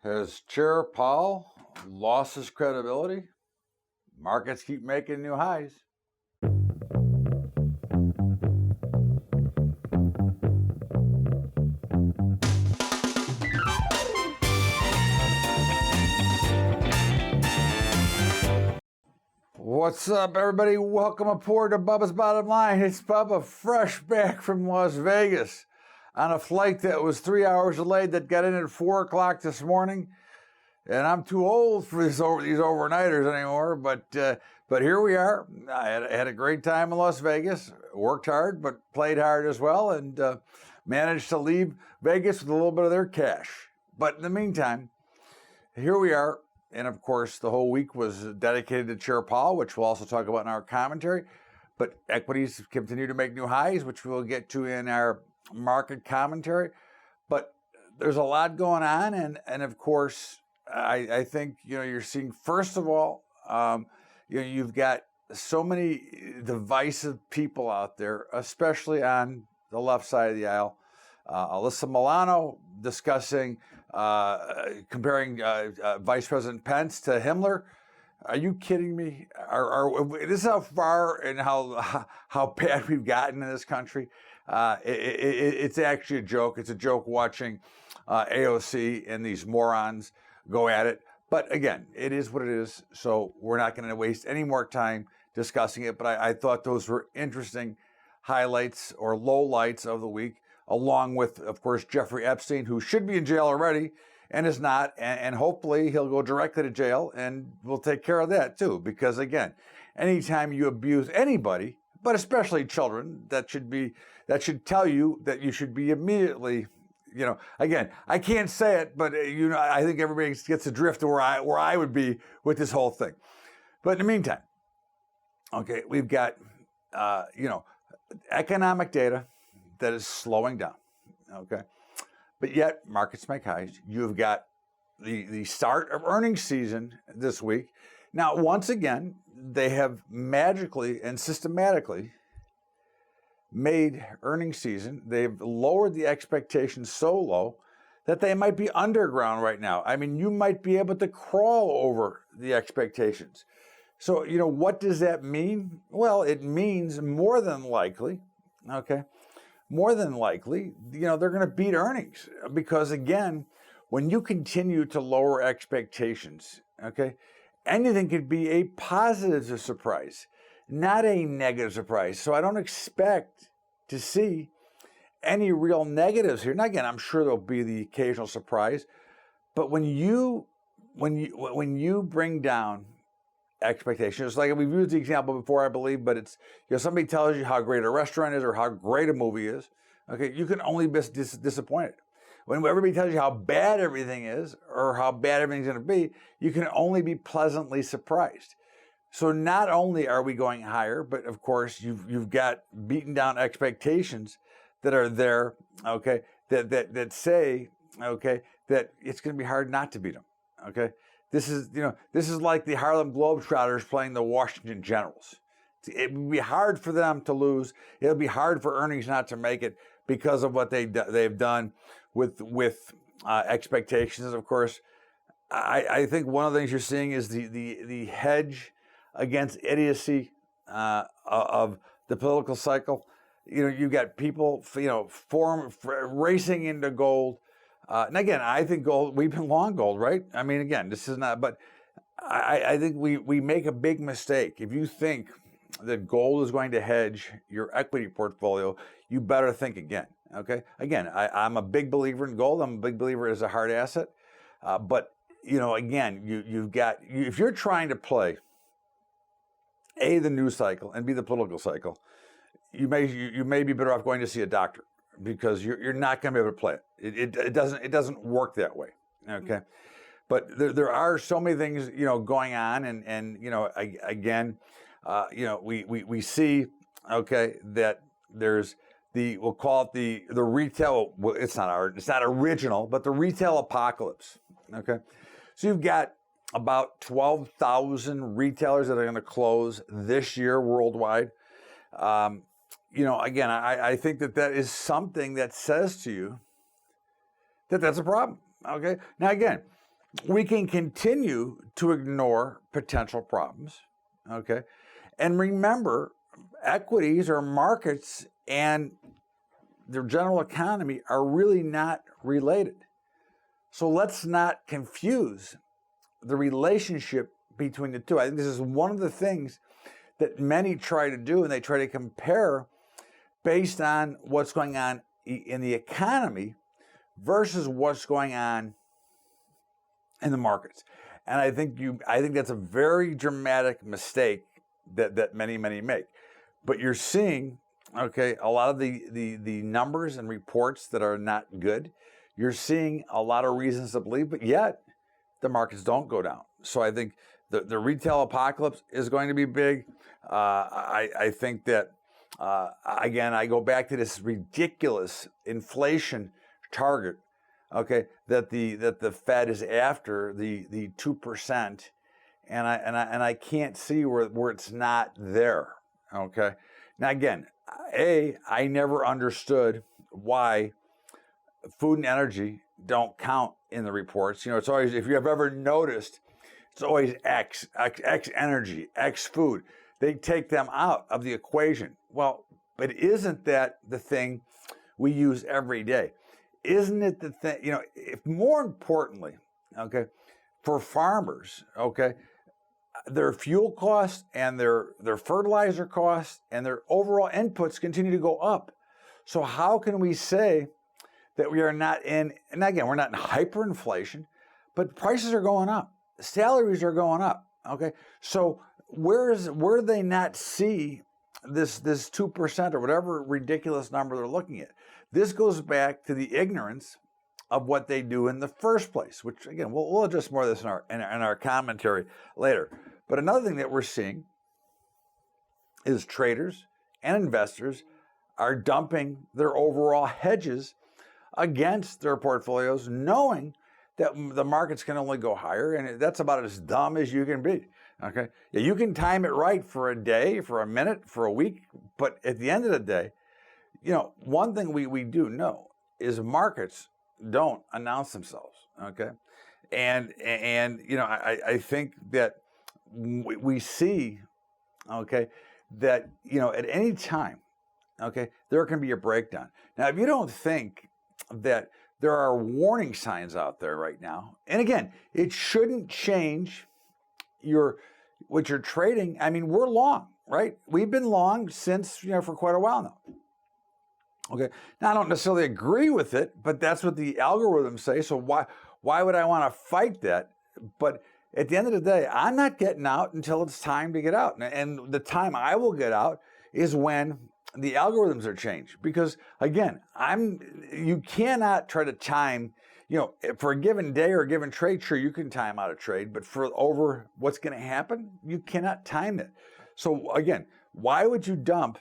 Has Chair Powell lost his credibility? Markets keep making new highs. What's up, everybody? Welcome aboard to Bubba's Bottom Line. It's Bubba, fresh back from Las Vegas on a flight that was 3 hours delayed that got in at 4 o'clock this morning. And I'm too old for these overnighters anymore, but here we are. I had a great time in Las Vegas, worked hard, but played hard as well, and managed to leave Vegas with a little bit of their cash. But in the meantime, here we are. And of course, the whole week was dedicated to Chair Powell, which we'll also talk about in our commentary. But equities continue to make new highs, which we'll get to in our market commentary. But there's a lot going on, and of course, I think you're seeing, first of all, you've got so many divisive people out there, especially on the left side of the aisle. Alyssa Milano discussing, comparing Vice President Pence to Himmler. Are you kidding me? This is how far and how bad we've gotten in this country. It's actually a joke. It's a joke watching AOC and these morons go at it. But again, it is what it is. So we're not going to waste any more time discussing it. But I thought those were interesting highlights or lowlights of the week, along with, of course, Jeffrey Epstein, who should be in jail already and is not. And hopefully he'll go directly to jail, and we'll take care of that too. Because again, anytime you abuse anybody, but especially children, that should tell you that you should be immediately, again, I can't say it, but I think everybody gets the drift of where I would be with this whole thing. But in the meantime, okay, we've got economic data that is slowing down, okay? But yet, markets make highs. You've got the start of earnings season this week. Now, once again, they have magically and systematically made earnings season. They've lowered the expectations so low that they might be underground right now. I mean, you might be able to crawl over the expectations. So, what does that mean? Well, it means more than likely, okay? More than likely, they're going to beat earnings, because again, when you continue to lower expectations, okay, anything could be a positive surprise, not a negative surprise. So I don't expect to see any real negatives here. Now again, I'm sure there'll be the occasional surprise, but when you bring down expectations, like we've used the example before, I believe, but it's, somebody tells you how great a restaurant is or how great a movie is, okay, you can only be disappointed. When everybody tells you how bad everything is or how bad everything's going to be, you can only be pleasantly surprised. So not only are we going higher, but of course you've got beaten down expectations that are there, okay, that say, okay, that it's going to be hard not to beat them, okay. This is like the Harlem Globetrotters playing the Washington Generals. It would be hard for them to lose. It'll be hard for earnings not to make it because of what they've done with expectations. Of course, I think one of the things you're seeing is the hedge against idiocy of the political cycle. You've got people racing into gold. And again, I think gold, we've been long gold, right? I mean, again, this is not, but I think we make a big mistake. If you think that gold is going to hedge your equity portfolio, you better think again, okay? Again, I'm a big believer in gold. I'm a big believer as a hard asset. But, again, if you're trying to play A, the news cycle, and B, the political cycle, you may be better off going to see a doctor, because you're not going to be able to play it. It doesn't work that way, okay? But there are so many things going on, and again, we see, okay, that there's we'll call it the retail. Well, it's not original, but the retail apocalypse, okay? So you've got about 12,000 retailers that are going to close this year worldwide. Again, I think that is something that says to you that that's a problem, okay? Now, again, we can continue to ignore potential problems, okay? And remember, equities or markets and the general economy are really not related. So let's not confuse the relationship between the two. I think this is one of the things that many try to do, and they try to compare based on what's going on in the economy versus what's going on in the markets. And I think that's a very dramatic mistake that many make. But you're seeing, okay, a lot of the numbers and reports that are not good. You're seeing a lot of reasons to believe, but yet the markets don't go down. So I think the retail apocalypse is going to be big. I think that, again, I go back to this ridiculous inflation target, okay, that the Fed is after, the 2%, and I can't see where it's not there, okay. Now again, I never understood why food and energy don't count in the reports. You know, it's always, if you have ever noticed, it's always X energy, X food. They take them out of the equation. Well, but isn't that the thing we use every day? Isn't it the thing, you know, if more importantly, okay, for farmers, okay, their fuel costs and their fertilizer costs and their overall inputs continue to go up. So how can we say that we are not in, and again, we're not in hyperinflation, but prices are going up, salaries are going up, okay? So where do they not see this 2% or whatever ridiculous number they're looking at? This goes back to the ignorance of what they do in the first place, which again, we'll address more of this in our commentary later. But another thing that we're seeing is traders and investors are dumping their overall hedges against their portfolios, knowing that the markets can only go higher, and that's about as dumb as you can be, okay? Yeah, you can time it right for a day, for a minute, for a week, but at the end of the day, you know, one thing we do know is markets don't announce themselves, okay? And you know, I think that we see, okay, that, you know, at any time, okay, there can be a breakdown. Now, if you don't think that there are warning signs out there right now, and again, it shouldn't change what you're trading. I mean, we're long, right? We've been long since, you know, for quite a while now. Okay, now I don't necessarily agree with it, but that's what the algorithms say. So why would I want to fight that? But at the end of the day, I'm not getting out until it's time to get out. And the time I will get out is when the algorithms are changed. Because again, you cannot try to time, you know, for a given day or a given trade, sure, you can time out a trade, but for over what's going to happen, you cannot time it. So again, why would you dump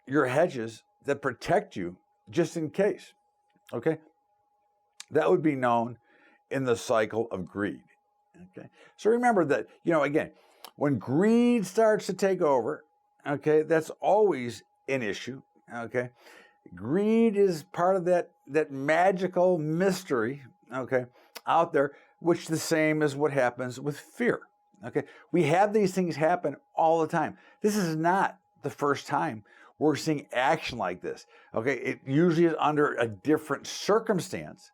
your hedges that protect you just in case? Okay, that would be known in the cycle of greed. Okay, so remember that, you know, again, when greed starts to take over, okay, that's always an issue. Okay, greed is part of that magical mystery, okay, out there, which the same as what happens with fear. Okay, we have these things happen all the time. This is not the first time we're seeing action like this. Okay, it usually is under a different circumstance.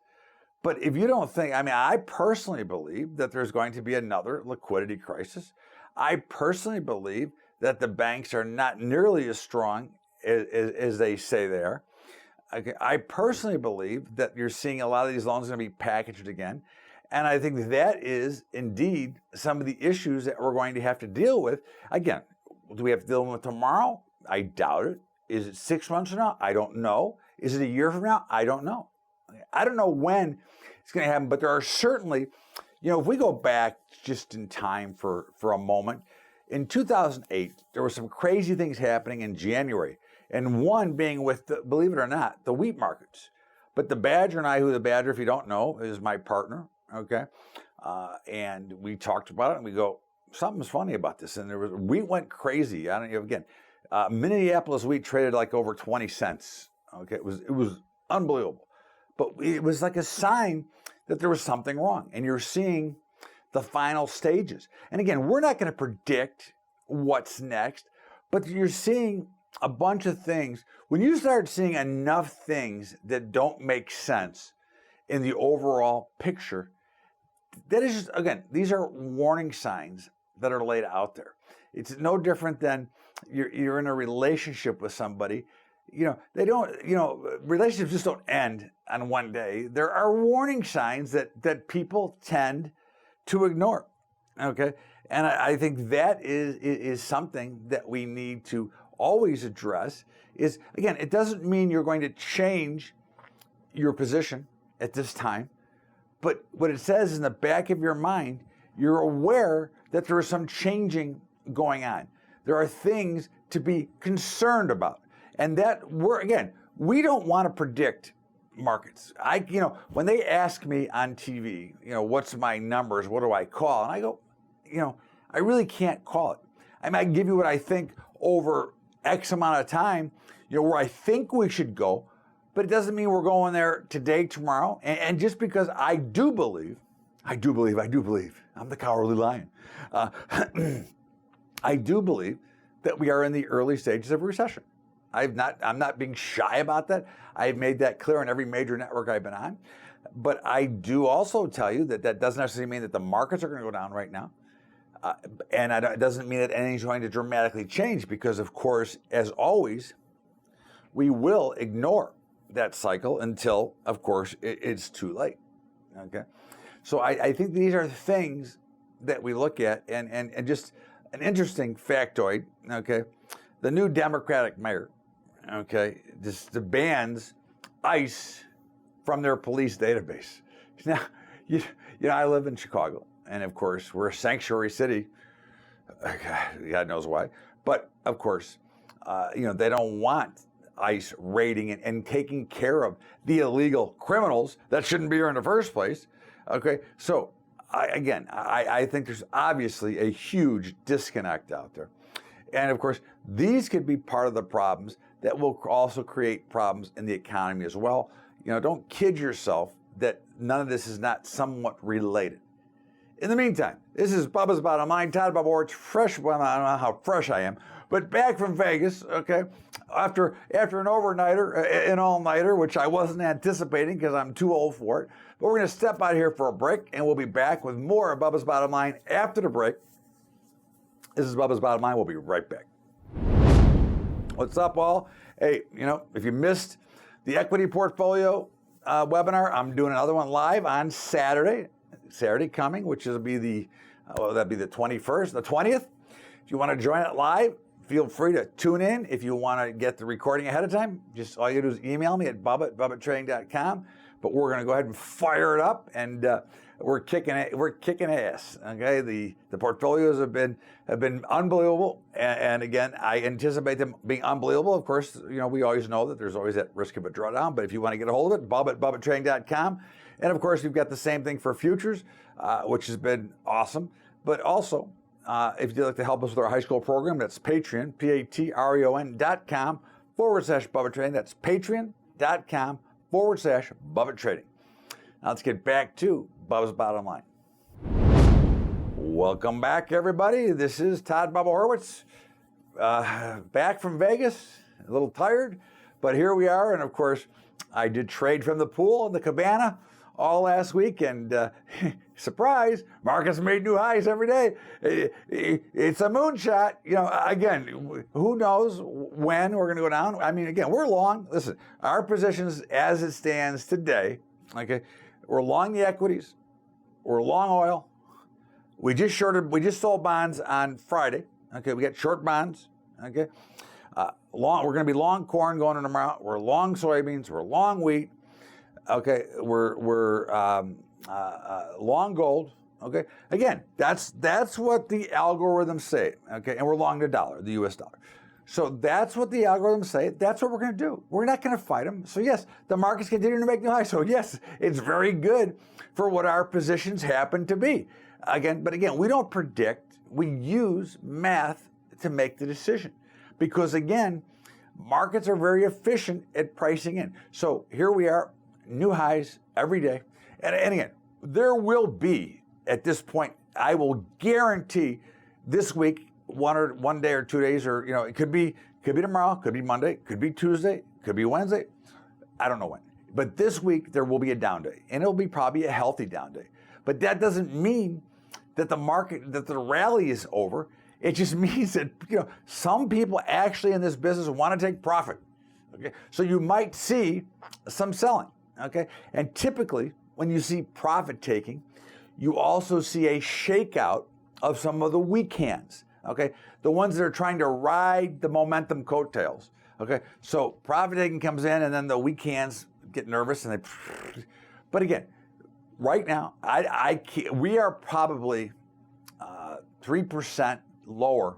But if you don't think, I mean, I personally believe that there's going to be another liquidity crisis. I personally believe that the banks are not nearly as strong as they say they are. Okay, I personally believe that you're seeing a lot of these loans going to be packaged again. And I think that is indeed some of the issues that we're going to have to deal with. Again, do we have to deal with tomorrow? I doubt it. Is it 6 months from now? I don't know. Is it a year from now? I don't know. I don't know when it's going to happen, but there are certainly, you know, if we go back just in time for a moment, in 2008, there were some crazy things happening in January, and one being with, believe it or not, the wheat markets. But the Badger and I, who the Badger, if you don't know, is my partner, okay? And we talked about it, and we go, something's funny about this. And wheat went crazy. I don't know, again, Minneapolis wheat traded like over 20 cents. Okay, it was unbelievable. But it was like a sign that there was something wrong. And you're seeing the final stages. And again, we're not going to predict what's next, but you're seeing a bunch of things. When you start seeing enough things that don't make sense in the overall picture, that is just, again, these are warning signs that are laid out there. It's no different than you're in a relationship with somebody. They don't, relationships just don't end on one day. There are warning signs that people tend to ignore, okay? And I think that is something that we need to always address. Is, again, it doesn't mean you're going to change your position at this time, but what it says is in the back of your mind, you're aware that there is some changing going on. There are things to be concerned about. And that we don't want to predict markets. When they ask me on TV, what's my numbers? What do I call? And I go, I really can't call it. I might give you what I think over X amount of time, where I think we should go, but it doesn't mean we're going there today, tomorrow. And just because I do believe, I'm the cowardly lion. I do believe that we are in the early stages of a recession. I'm not being shy about that. I've made that clear on every major network I've been on. But I do also tell you that doesn't necessarily mean that the markets are going to go down right now. It doesn't mean that anything's going to dramatically change because, of course, as always, we will ignore that cycle until, of course, it's too late. Okay? So I think these are things that we look at, and just an interesting factoid, okay? The new Democratic mayor, okay, just bans ICE from their police database. Now, I live in Chicago, and of course, we're a sanctuary city. God knows why. But of course, they don't want ICE raiding and taking care of the illegal criminals that shouldn't be here in the first place. Okay, so I think there's obviously a huge disconnect out there. And of course, these could be part of the problems that will also create problems in the economy as well. Don't kid yourself that none of this is not somewhat related. In the meantime, this is Bubba's Bottom Line. Todd Bubba Horwitz, fresh. Well, I don't know how fresh I am, but back from Vegas, okay, after an overnighter, an all-nighter, which I wasn't anticipating because I'm too old for it. But we're going to step out here for a break, and we'll be back with more of Bubba's Bottom Line after the break. This is Bubba's Bottom Line. We'll be right back. What's up, all? Hey, if you missed the equity portfolio webinar, I'm doing another one live on Saturday coming, which will be that'd be the 21st, the 20th. If you want to join it live, feel free to tune in. If you want to get the recording ahead of time, just all you do is email me at bubba@bubbatrading.com. But we're going to go ahead and fire it up, and we're kicking ass. Okay, the portfolios have been unbelievable, and again, I anticipate them being unbelievable. Of course, we always know that there's always that risk of a drawdown. But if you want to get a hold of it, bubba@bubbatrading.com. And of course, we've got the same thing for futures, which has been awesome. But also, if you'd like to help us with our high school program, that's Patreon, patreon.com/Bubba Trading. That's patreon.com/Bubba Trading. Now let's get back to Bubba's Bottom Line. Welcome back, everybody. This is Todd Bubba Horwitz, back from Vegas, a little tired, but here we are. And of course, I did trade from the pool in the cabana all last week, and surprise, markets made new highs every day. It's a moonshot. Again, who knows when we're going to go down? I mean, again, we're long. Listen, our positions as it stands today, okay, we're long the equities, we're long oil. We just sold bonds on Friday. Okay, we got short bonds. Okay, we're going to be long corn going into tomorrow. We're long soybeans. We're long wheat. Okay, we're long gold. Okay, again, that's what the algorithms say. Okay, and we're long the dollar, the U.S. dollar. So that's what the algorithms say. That's what we're going to do. We're not going to fight them. So yes, the market's continuing to make new highs. So yes, it's very good for what our positions happen to be. But again, we don't predict. We use math to make the decision, because again, markets are very efficient at pricing in. So here we are, new highs every day. And again, there will be, at this point, I will guarantee this week, one day or 2 days, or it could be tomorrow, could be Monday, could be Tuesday, could be Wednesday. I don't know when. But this week there will be a down day, and it'll be probably a healthy down day. But that doesn't mean that the rally is over. It just means that some people actually in this business want to take profit. Okay, so you might see some selling. Okay, and typically when you see profit taking, you also see a shakeout of some of the weak hands. Okay, the ones that are trying to ride the momentum coattails. Okay, so profit taking comes in, and then the weak hands get nervous, and they. But again, right now, we are probably 3% lower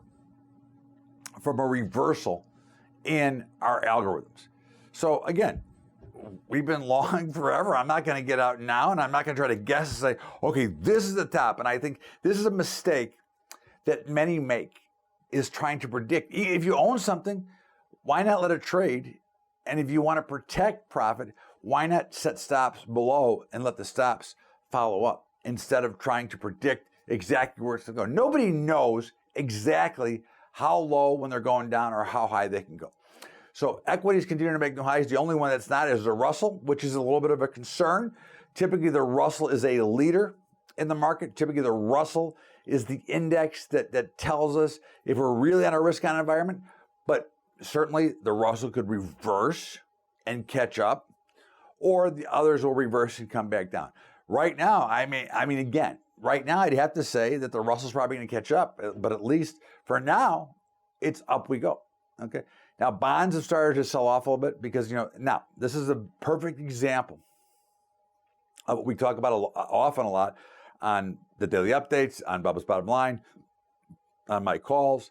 from a reversal in our algorithms. So again, we've been long forever. I'm not going to get out now, and I'm not going to try to guess and say, okay, this is the top. And I think this is a mistake that many make, is trying to predict. If you own something, why not let it trade? And if you want to protect profit, why not set stops below and let the stops follow up instead of trying to predict exactly where it's going to go? Nobody knows exactly how low when they're going down or how high they can go. So equities continue to make new highs. The only one that's not is the Russell, which is a little bit of a concern. Typically, the Russell is a leader in the market. Typically, the Russell is the index that tells us if we're really on a risk-on environment. But certainly, the Russell could reverse and catch up, or the others will reverse and come back down. Right now, I mean, again, right now, I'd have to say that the Russell's probably going to catch up, but at least for now, it's up we go. Okay. Now, bonds have started to sell off a little bit because, now this is a perfect example of what we talk about often a lot on the daily updates, on Bubba's Bottom Line, on my calls,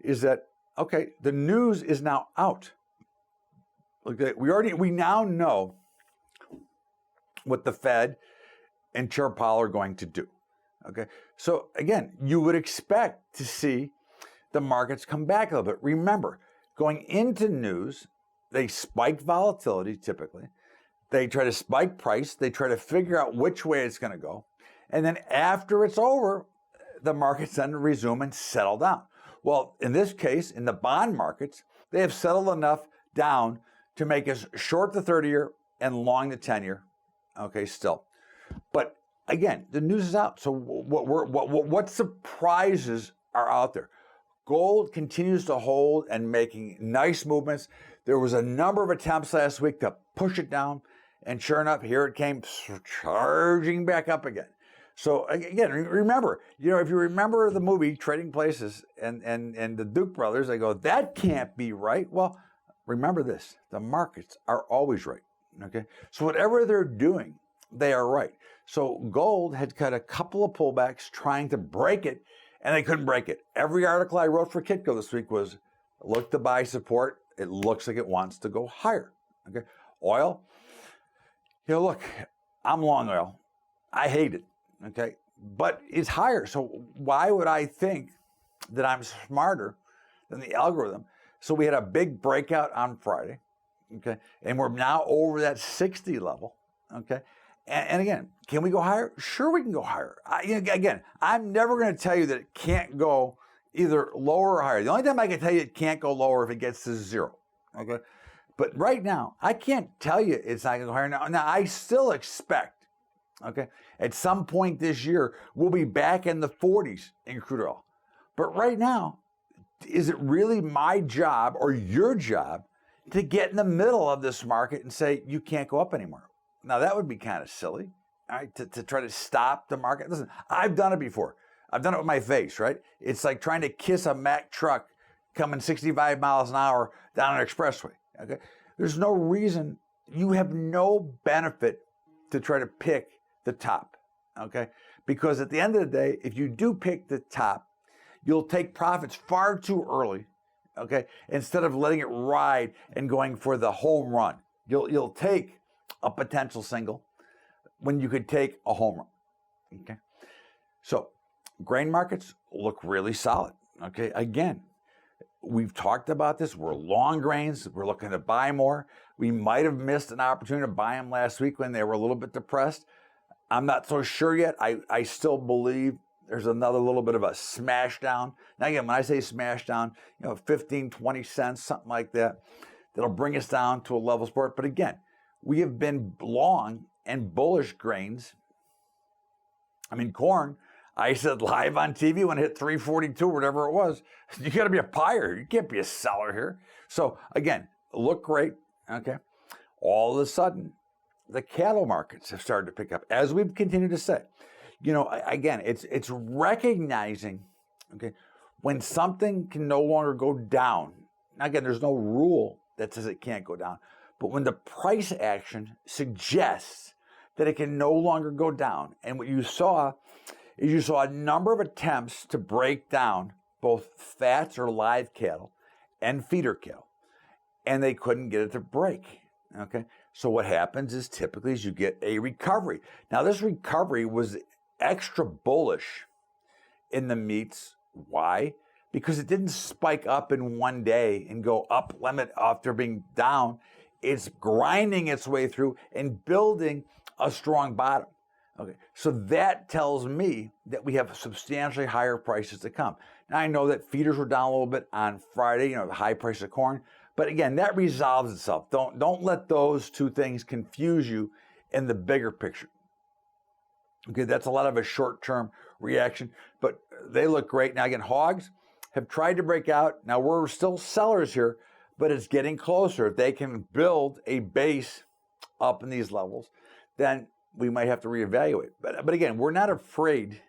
is that, okay, the news is now out. Okay, we now know what the Fed and Chair Powell are going to do. Okay, so again, you would expect to see the markets come back a little bit. Remember, going into news, they spike volatility typically. They try to spike price. They try to figure out which way it's going to go. And then after it's over, the markets then resume and settle down. Well, in this case, in the bond markets, they have settled enough down to make us short the 30-year and long the 10-year. Okay, still. But again, the news is out. So what surprises are out there? Gold continues to hold and making nice movements. There was a number of attempts last week to push it down, and sure enough, here it came charging back up again. So again, remember, if you remember the movie Trading Places and the Duke brothers, they go, that can't be right. Well, remember this, the markets are always right, okay? So whatever they're doing, they are right. So gold had cut a couple of pullbacks trying to break it, and they couldn't break it. Every article I wrote for Kitco this week was, look to buy support. It looks like it wants to go higher, okay? Oil, look, I'm long oil. I hate it, okay? But it's higher, so why would I think that I'm smarter than the algorithm? So we had a big breakout on Friday, okay? And we're now over that 60 level, okay? And again, can we go higher? Sure, we can go higher. Again, I'm never going to tell you that it can't go either lower or higher. The only time I can tell you it can't go lower if it gets to zero, okay? But right now, I can't tell you it's not going to go higher. Now, I still expect, okay, at some point this year, we'll be back in the 40s in crude oil. But right now, is it really my job or your job to get in the middle of this market and say, you can't go up anymore? Now, that would be kind of silly, all right, to try to stop the market. Listen, I've done it before. I've done it with my face, right? It's like trying to kiss a Mack truck coming 65 miles an hour down an expressway, okay? There's no reason, you have no benefit to try to pick the top, okay? Because at the end of the day, if you do pick the top, you'll take profits far too early, okay? Instead of letting it ride and going for the home run. You'll take a potential single when you could take a home run, okay? So grain markets look really solid, okay? Again, we've talked about this. We're long grains. We're looking to buy more. We might have missed an opportunity to buy them last week when they were a little bit depressed. I'm not so sure yet. I still believe there's another little bit of a smash down. Now again, when I say smash down, 15, 20 cents, something like that, that'll bring us down to a level support. But again, we have been long and bullish grains. I mean, corn, I said live on TV when it hit 342, whatever it was, you got to be a buyer. You can't be a seller here. So again, look great, okay? All of a sudden, the cattle markets have started to pick up, as we've continued to say. Again, it's recognizing, okay, when something can no longer go down. Now again, there's no rule that says it can't go down, but when the price action suggests that it can no longer go down, and what you saw is you saw a number of attempts to break down both fats or live cattle and feeder cattle, and they couldn't get it to break, okay? So what happens is typically you get a recovery. Now this recovery was extra bullish in the meats. Why? Because it didn't spike up in one day and go up limit after being down. It's grinding its way through and building a strong bottom. Okay, so that tells me that we have substantially higher prices to come. Now I know that feeders were down a little bit on Friday, the high price of corn, but again, that resolves itself. Don't let those two things confuse you in the bigger picture. Okay, that's a lot of a short-term reaction, but they look great. Now again, hogs have tried to break out. Now we're still sellers here, but it's getting closer. If they can build a base up in these levels, then we might have to reevaluate. But again, we're not afraid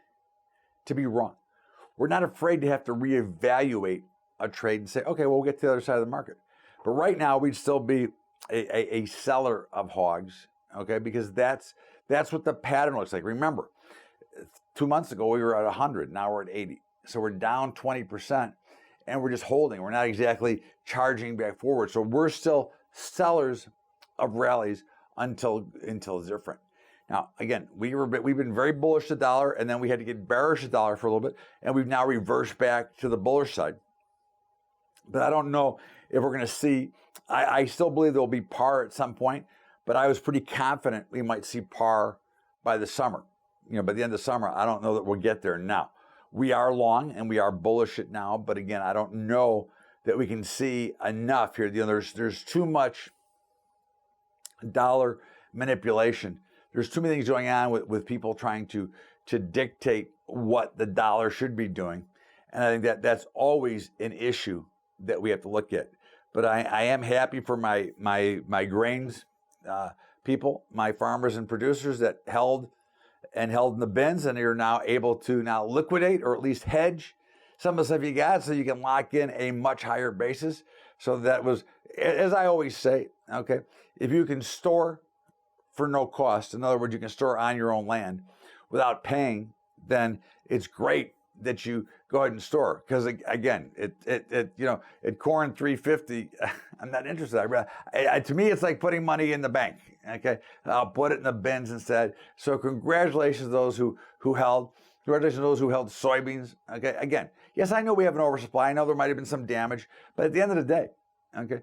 to be wrong. We're not afraid to have to reevaluate a trade and say, okay, well, we'll get to the other side of the market. But right now, we'd still be a seller of hogs, okay, because that's what the pattern looks like. Remember, 2 months ago, we were at 100. Now we're at 80. So we're down 20%, and we're just holding. We're not exactly charging back forward. So we're still sellers of rallies until it's different. Now, again, we've been very bullish the dollar, and then we had to get bearish the dollar for a little bit, and we've now reversed back to the bullish side. But I don't know if we're going to see, I still believe there will be par at some point, but I was pretty confident we might see par by the summer. By the end of summer, I don't know that we'll get there now. We are long and we are bullish it now, but again, I don't know that we can see enough here. There's too much dollar manipulation. There's too many things going on with people trying to dictate what the dollar should be doing. And I think that's always an issue that we have to look at. But I am happy for my grains people, my farmers and producers that held in the bins, and you're now able to now liquidate or at least hedge some of the stuff you got so you can lock in a much higher basis. So that was, as I always say, okay, if you can store for no cost, in other words, you can store on your own land without paying, then it's great that you go ahead and store. Because again, at corn 350, I'm not interested. To me, it's like putting money in the bank. Okay, I'll put it in the bins instead. So congratulations to those who held. Congratulations to those who held soybeans. Okay, again, yes, I know we have an oversupply. I know there might have been some damage, but at the end of the day, okay,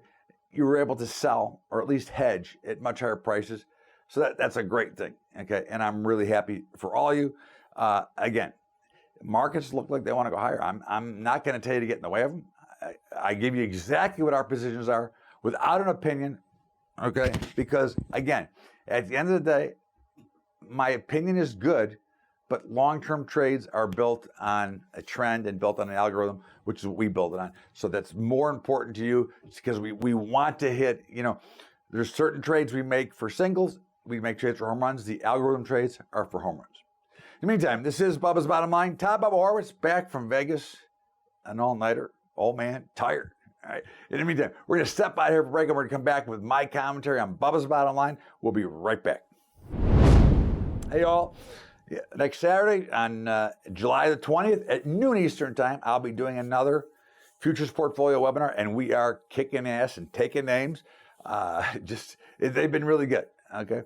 you were able to sell or at least hedge at much higher prices. So that's a great thing. Okay, and I'm really happy for all of you. Again, markets look like they want to go higher. I'm not going to tell you to get in the way of them. I give you exactly what our positions are without an opinion, okay? Because, again, at the end of the day, my opinion is good, but long-term trades are built on a trend and built on an algorithm, which is what we build it on. So that's more important to you because we want to hit, there's certain trades we make for singles. We make trades for home runs. The algorithm trades are for home runs. In the meantime, this is Bubba's Bottom Line. Todd Bubba Horowitz back from Vegas, an all-nighter, old man, tired. All right. In the meantime, we're going to step out here for break, and we're going to come back with my commentary on Bubba's Bottom Line. We'll be right back. Hey, y'all. Yeah, next Saturday on July the 20th at noon Eastern Time, I'll be doing another Futures Portfolio webinar, and we are kicking ass and taking names. They've been really good. Okay.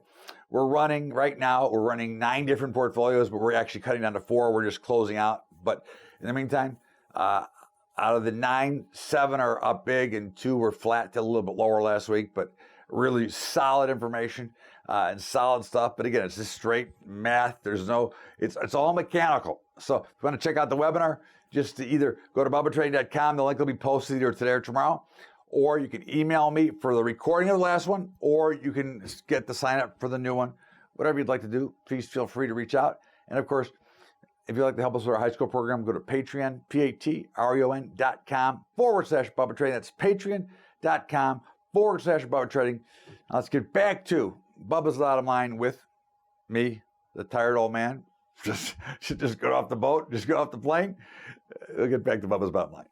We're running 9 different portfolios, but we're actually cutting down to 4. We're just closing out. But in the meantime, out of the 9, 7 are up big and 2 were flat to a little bit lower last week. But really solid information and solid stuff. But again, it's just straight math. There's no, it's all mechanical. So if you want to check out the webinar, just to either go to BUBBATrading.com. The link will be posted either today or tomorrow. Or you can email me for the recording of the last one, or you can get the sign up for the new one. Whatever you'd like to do, please feel free to reach out. And of course, if you'd like to help us with our high school program, go to Patreon, patreon.com/BubbaTrading. That's patreon.com/BubbaTrading. Now let's get back to Bubba's Bottom Line with me, the tired old man. Should just get off the boat, just get off the plane. We'll get back to Bubba's Bottom Line.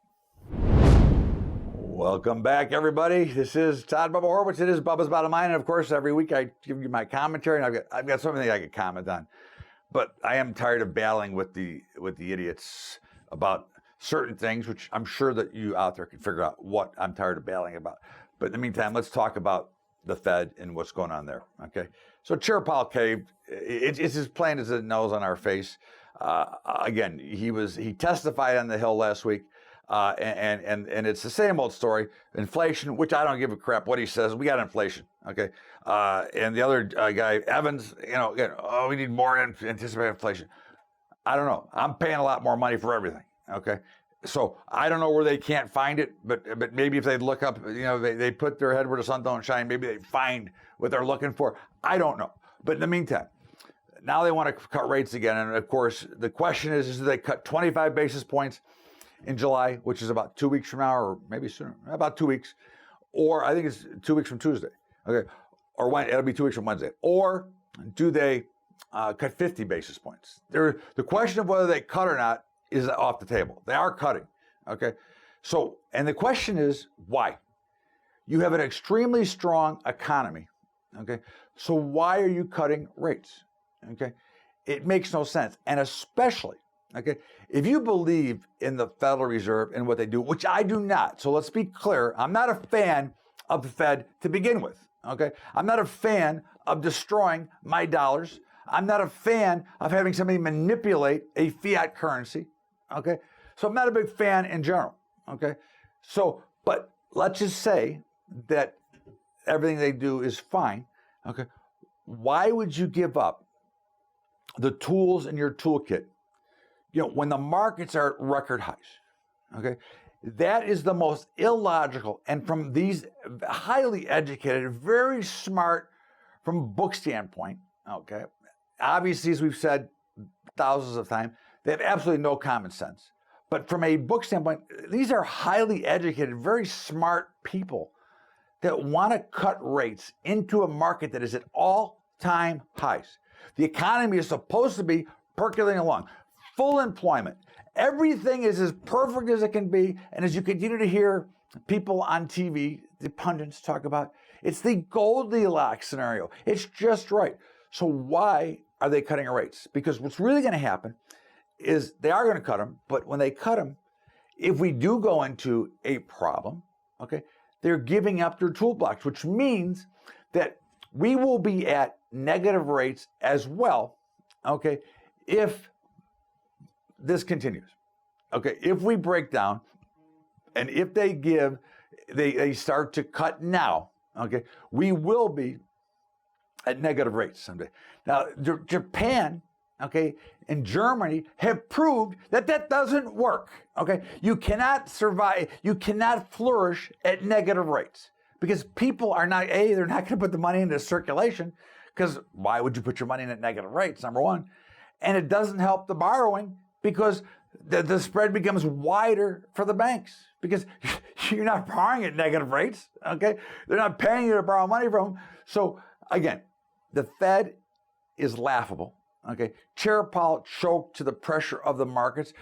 Welcome back, everybody. This is Todd Bubba Horwitz. It is Bubba's Bottom Line, and of course, every week I give you my commentary, and I've got something I could comment on. But I am tired of battling with the idiots about certain things, which I'm sure that you out there can figure out what I'm tired of battling about. But in the meantime, let's talk about the Fed and what's going on there. Okay, so Chair Powell caved. It's as plain as it knows on our face. Again, he testified on the Hill last week. And it's the same old story. Inflation, which I don't give a crap what he says. We got inflation, okay? And the other guy, Evans, we need more anticipated inflation. I don't know. I'm paying a lot more money for everything, okay? So I don't know where they can't find it, but maybe if they look up, they put their head where the sun don't shine, maybe they find what they're looking for. I don't know. But in the meantime, now they want to cut rates again. And of course, the question is do they cut 25 basis points in July, which is about 2 weeks from now, or maybe sooner, about 2 weeks, or I think it's 2 weeks from Tuesday, okay, or when it'll be 2 weeks from Wednesday, or do they cut 50 basis points? The question of whether they cut or not is off the table. They are cutting, okay? So, and the question is why? You have an extremely strong economy, okay? So why are you cutting rates, okay? It makes no sense, and especially, okay, if you believe in the Federal Reserve and what they do, which I do not, so let's be clear, I'm not a fan of the Fed to begin with, okay? I'm not a fan of destroying my dollars. I'm not a fan of having somebody manipulate a fiat currency, okay? So I'm not a big fan in general, okay? So, but let's just say that everything they do is fine, okay? Why would you give up the tools in your toolkit when the markets are at record highs, okay? That is the most illogical, and from these highly educated, very smart, from a book standpoint, okay? Obviously, as we've said thousands of times, they have absolutely no common sense. But from a book standpoint, these are highly educated, very smart people that want to cut rates into a market that is at all-time highs. The economy is supposed to be percolating along. Full employment. Everything is as perfect as it can be. And as you continue to hear people on TV, the pundits talk about, it's the Goldilocks scenario. It's just right. So why are they cutting rates? Because what's really going to happen is they are going to cut them. But when they cut them, if we do go into a problem, okay, they're giving up their toolbox, which means that we will be at negative rates as well, okay, if this continues, okay? If we break down and if they start to cut now, okay, we will be at negative rates someday. Now, Japan, okay, and Germany have proved that that doesn't work, okay? You cannot survive, you cannot flourish at negative rates because people are not, they're not gonna put the money into circulation because why would you put your money in at negative rates, number one? And it doesn't help the borrowing because the spread becomes wider for the banks because you're not borrowing at negative rates, okay? They're not paying you to borrow money from them. So again, the Fed is laughable, okay? Chair Powell choked to the pressure of the markets,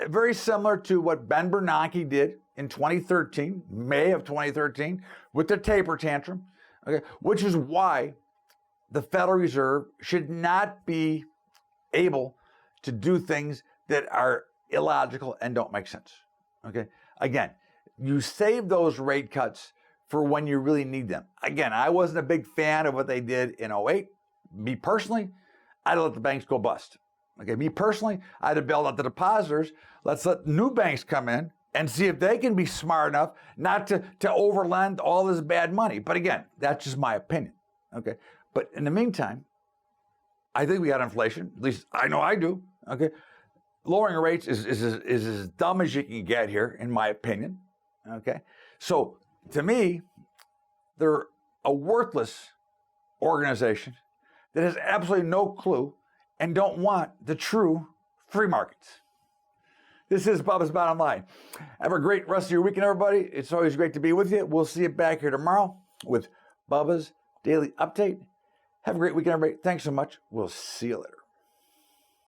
very similar to what Ben Bernanke did in 2013, May of 2013, with the taper tantrum, okay? Which is why the Federal Reserve should not be able to do things that are illogical and don't make sense, okay? Again, you save those rate cuts for when you really need them. Again, I wasn't a big fan of what they did in 2008. Me personally, I'd let the banks go bust. Okay, me personally, I'd have bailed out the depositors. Let's let new banks come in, and see if they can be smart enough not to overlend all this bad money. But again, that's just my opinion, okay? But in the meantime, I think we got inflation. At least I know I do, okay? Lowering rates is as dumb as you can get here, in my opinion, okay? So to me, they're a worthless organization that has absolutely no clue and don't want the true free markets. This is Bubba's Bottom Line. Have a great rest of your weekend, everybody. It's always great to be with you. We'll see you back here tomorrow with Bubba's Daily Update. Have a great weekend, everybody. Thanks so much. We'll see you later.